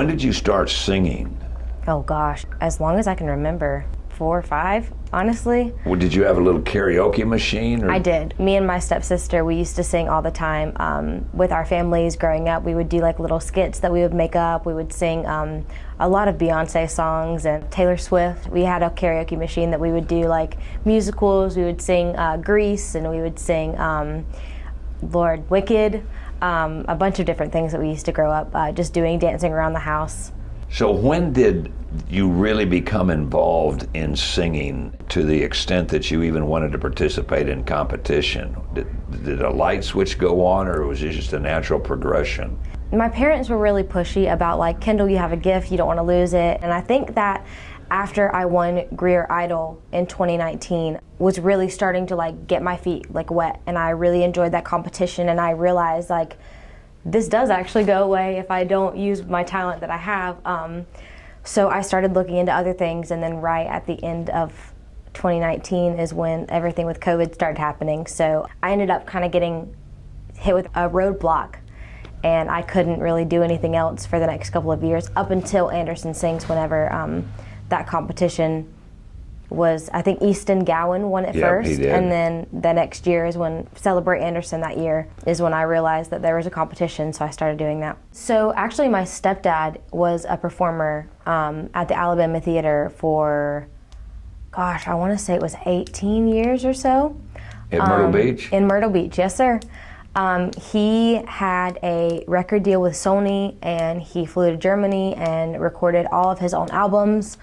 when did you start singing? Oh gosh, as long as I can remember. 4 or 5, honestly. Well, did you have a little karaoke machine? Or? I did. Me and my stepsister, we used to sing all the time. With our families growing up, we would do like little skits that we would make up. We would sing a lot of Beyonce songs and Taylor Swift. We had a karaoke machine that we would do like musicals. We would sing Grease, and we would sing Lord, Wicked. A bunch of different things that we used to grow up just doing, dancing around the house. So when did you really become involved in singing to the extent that you even wanted to participate in competition? Did a light switch go on, or was it just a natural progression? My parents were really pushy about like, Kendall, you have a gift, you don't want to lose it. And I think that after I won Greer Idol in 2019 was really starting to like get my feet like wet, and I really enjoyed that competition, and I realized like this does actually go away if I don't use my talent that I have. So I started looking into other things, and then right at the end of 2019 is when everything with COVID started happening. So I ended up kind of getting hit with a roadblock, and I couldn't really do anything else for the next couple of years up until Anderson Sings, whenever that competition was, I think Easton Gowan won it first, he did. And then the next year is when Celebrate Anderson that year is when I realized that there was a competition, so I started doing that. So actually my stepdad was a performer at the Alabama Theater for, gosh, I want to say it was 18 years or so. In Myrtle Beach? In Myrtle Beach, yes sir. He had a record deal with Sony, and he flew to Germany and recorded all of his own albums.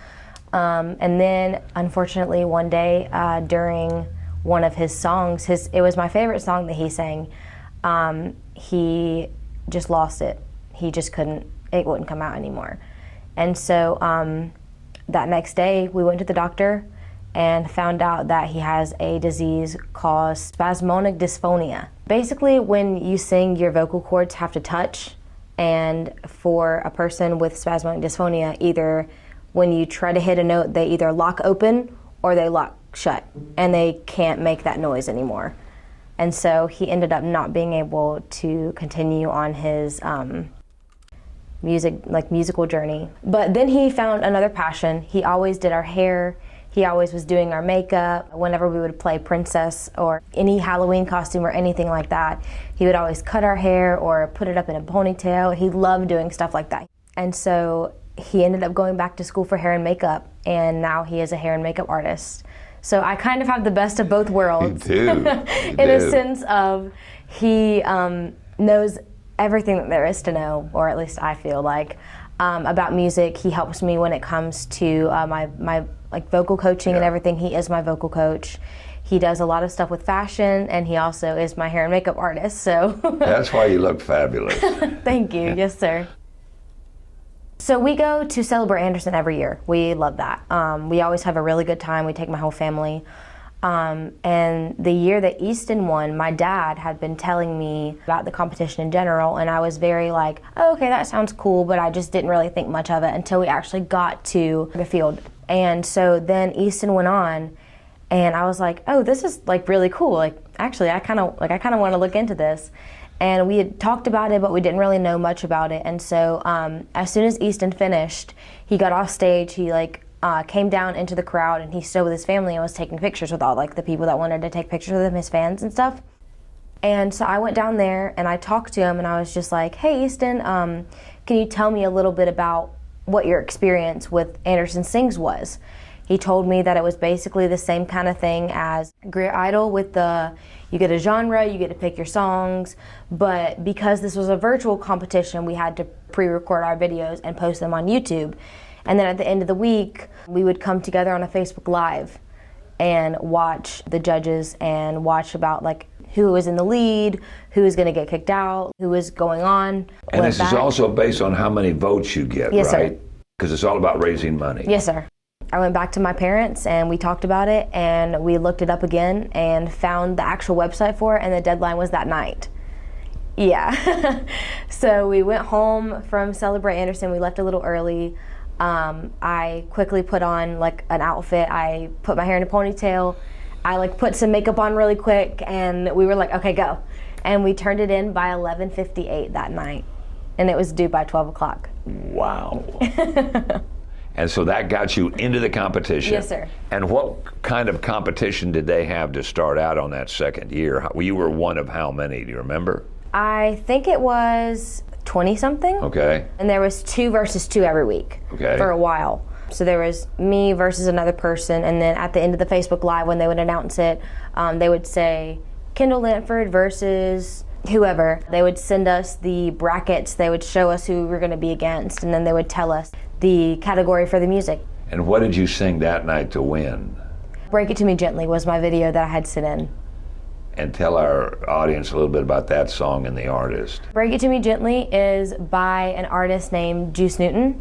And then, unfortunately, one day during one of his songs, it was my favorite song that he sang, he just lost it. He just couldn't, it wouldn't come out anymore. And so that next day, we went to the doctor and found out that he has a disease called spasmodic dysphonia. Basically, when you sing, your vocal cords have to touch, and for a person with spasmodic dysphonia, either when you try to hit a note, they either lock open or they lock shut, and they can't make that noise anymore. And so he ended up not being able to continue on his musical journey. But then he found another passion. He always did our hair. He always was doing our makeup. Whenever we would play princess or any Halloween costume or anything like that, he would always cut our hair or put it up in a ponytail. He loved doing stuff like that. And so he ended up going back to school for hair and makeup, and now he is a hair and makeup artist. So I kind of have the best of both worlds. You do. In a sense of he knows everything that there is to know, or at least I feel like, about music. He helps me when it comes to my like vocal coaching and everything. He is my vocal coach. He does a lot of stuff with fashion, and he also is my hair and makeup artist. So That's why you look fabulous. Thank you. Yes, sir. So we go to Celebrate Anderson every year. We love that. We always have a really good time. We take my whole family. And the year that Easton won, my dad had been telling me about the competition in general, and I was very like, oh, okay, that sounds cool, but I just didn't really think much of it until we actually got to the field. And so then Easton went on, and I was like, oh, this is like really cool. Like, actually, I kind of want to look into this. And we had talked about it, but we didn't really know much about it. And so as soon as Easton finished, he got off stage. He came down into the crowd, and he stood with his family and was taking pictures with all like the people that wanted to take pictures with him, his fans and stuff. And so I went down there and I talked to him, and I was just like, hey, Easton, can you tell me a little bit about what your experience with Anderson Sings was? He told me that it was basically the same kind of thing as Greer Idol with you get a genre, you get to pick your songs, but because this was a virtual competition, we had to pre-record our videos and post them on YouTube. And then at the end of the week, we would come together on a Facebook Live and watch the judges and watch about like who was in the lead, who was going to get kicked out, who was going on. And this is also based on how many votes you get, yes, right? Sir. Because it's all about raising money. Yes, sir. I went back to my parents and we talked about it, and we looked it up again and found the actual website for it, and the deadline was that night. Yeah. So we went home from Celebrate Anderson. We left a little early. I quickly put on like an outfit. I put my hair in a ponytail. I like put some makeup on really quick, and we were like, okay, go. And we turned it in by 11:58 that night. and it was due by 12 o'clock. Wow. And so that got you into the competition. Yes, sir. And what kind of competition did they have to start out on that second year? You were one of how many? Do you remember? I think it was 20-something. Okay. And there was 2 versus 2 every week for a while. So there was me versus another person, and then at the end of the Facebook Live when they would announce it, they would say, Kendall Lanford versus whoever. They would send us the brackets, they would show us who we were going to be against, and then they would tell us the category for the music. And what did you sing that night to win? Break It To Me Gently was my video that I had sent in. And tell our audience a little bit about that song and the artist. Break It To Me Gently is by an artist named Juice Newton.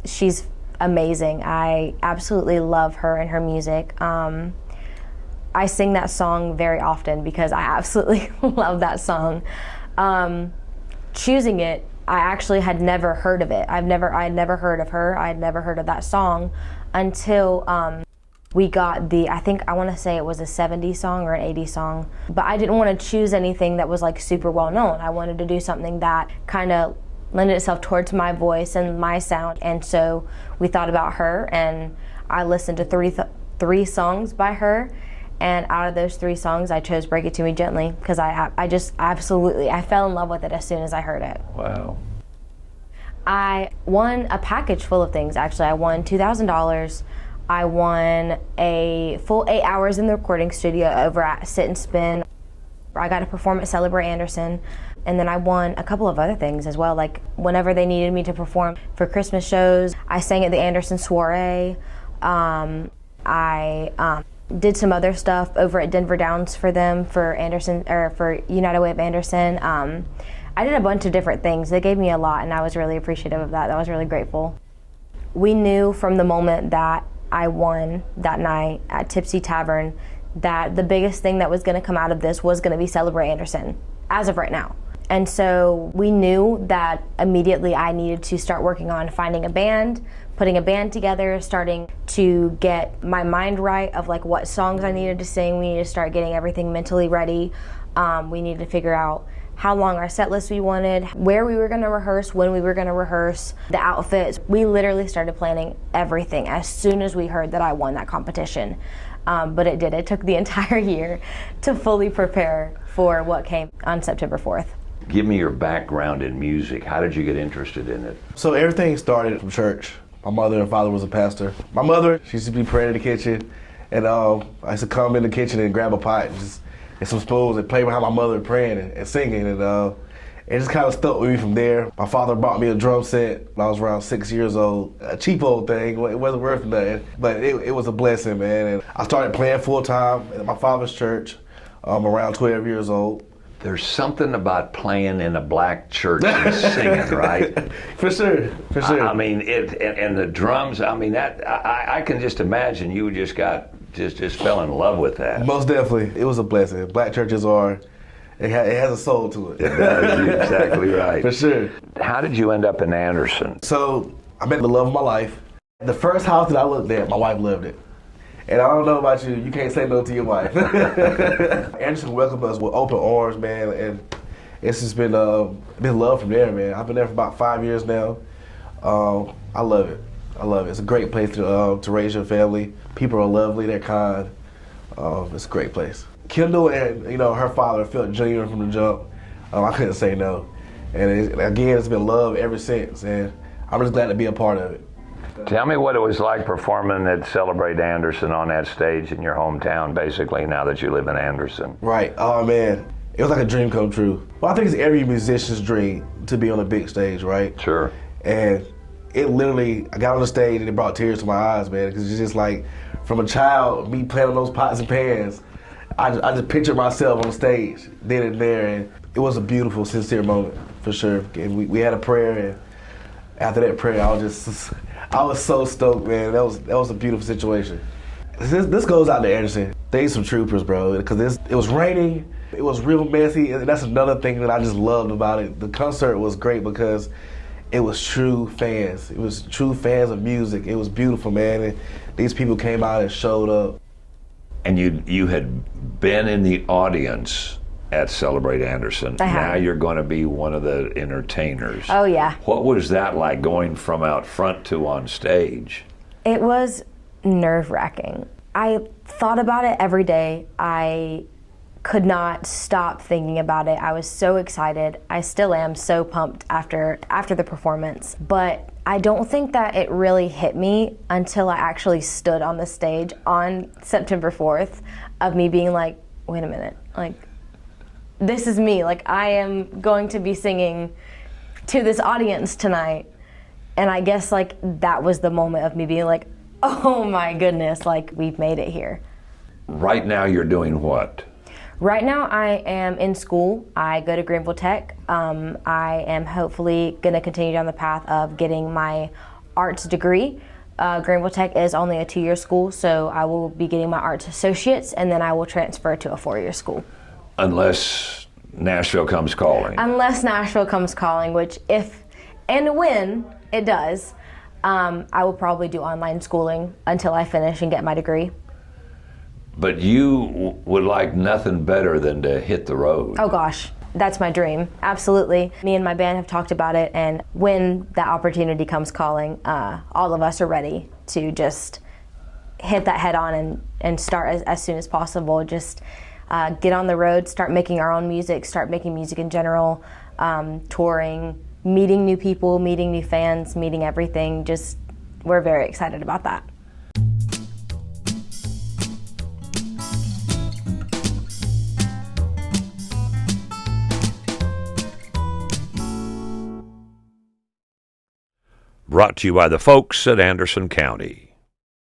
She's amazing. I absolutely love her and her music. I sing that song very often because I absolutely love that song. Choosing it, I actually had never heard of it. I had never heard of her. I had never heard of that song until we got I want to say it was a 70s song or an 80s song. But I didn't want to choose anything that was like super well known. I wanted to do something that kind of lended itself towards my voice and my sound. And so we thought about her, and I listened to three songs by her. And out of those 3 songs, I chose Break It To Me Gently because I just absolutely, I fell in love with it as soon as I heard it. Wow. I won a package full of things, actually. I won $2,000. I won a full 8 hours in the recording studio over at Sit and Spin. I got to perform at Celebrate Anderson. And then I won a couple of other things as well. Like whenever they needed me to perform for Christmas shows, I sang at the Anderson Soiree. I did some other stuff over at Denver Downs for them, for Anderson, or for United Way of Anderson. I did a bunch of different things. They gave me a lot, and I was really appreciative of that. I was really grateful. We knew from the moment that I won that night at Tipsy Tavern that the biggest thing that was going to come out of this was going to be Celebrate Anderson, as of right now. And so we knew that immediately I needed to start working on finding a band, putting a band together, starting to get my mind right of like what songs I needed to sing. We needed to start getting everything mentally ready. We needed to figure out how long our set list we wanted, where we were going to rehearse, when we were going to rehearse, the outfits. We literally started planning everything as soon as we heard that I won that competition. But it took the entire year to fully prepare for what came on September 4th. Give me your background in music. How did you get interested in it? So everything started from church. My mother and father was a pastor. My mother, she used to be praying in the kitchen, and I used to come in the kitchen and grab a pot and some spoons and play behind my mother praying and singing, and it just kind of stuck with me from there. My father bought me a drum set when I was around 6 years old. A cheap old thing, it wasn't worth nothing, but it was a blessing, man. And I started playing full time at my father's church around 12 years old. There's something about playing in a black church and singing, right? For sure. I mean, and the drums. I mean, that I can just imagine you just fell in love with that. Most definitely, it was a blessing. Black churches it has a soul to it. It does. You're exactly right. For sure. How did you end up in Anderson? So I met the love of my life. The first house that I looked at, my wife loved it. And I don't know about you, you can't say no to your wife. Anderson welcomed us with open arms, man, and it's just been love from there, man. I've been there for about 5 years now. I love it. It's a great place to raise your family. People are lovely, they're kind. It's a great place. Kendall and her father felt genuine from the jump. I couldn't say no. And again, it's been love ever since, and I'm just glad to be a part of it. Tell me what it was like performing at Celebrate Anderson on that stage in your hometown, basically, now that you live in Anderson. Right. Oh, man. It was like a dream come true. Well, I think it's every musician's dream to be on a big stage, right? Sure. And it literally, I got on the stage and it brought tears to my eyes, man, because it's just like, from a child, me playing on those pots and pans, I just pictured myself on the stage, then and there, and it was a beautiful, sincere moment, for sure. And we had a prayer, and after that prayer, I was so stoked, man. That was a beautiful situation. This goes out to Anderson. They some troopers, bro, because it was raining, it was real messy, and that's another thing that I just loved about it. The concert was great because it was true fans. It was true fans of music. It was beautiful, man, and these people came out and showed up. And you had been in the audience at Celebrate Anderson. I have. Now you're going to be one of the entertainers. Oh, yeah. What was that like, going from out front to on stage? It was nerve-wracking. I thought about it every day. I could not stop thinking about it. I was so excited. I still am so pumped after the performance. But I don't think that it really hit me until I actually stood on the stage on September 4th, of me being like, wait a minute, like, this is me. Like, I am going to be singing to this audience tonight. And I guess, like, that was the moment of me being like, oh my goodness, like, we've made it here. Right now you're doing what? Right now I am in school. I go to Greenville Tech. I am hopefully going to continue down the path of getting my arts degree. Greenville Tech is only a 2-year school, so I will be getting my arts associates, and then I will transfer to a 4-year school. Unless Nashville comes calling. Unless Nashville comes calling, which if and when it does, I will probably do online schooling until I finish and get my degree. But you would like nothing better than to hit the road. Oh gosh, that's my dream, absolutely. Me and my band have talked about it, and when that opportunity comes calling, all of us are ready to just hit that head on and start as soon as possible. Just get on the road, start making our own music, start making music in general, touring, meeting new people, meeting new fans, meeting everything. Just, we're very excited about that. Brought to you by the folks at Anderson County.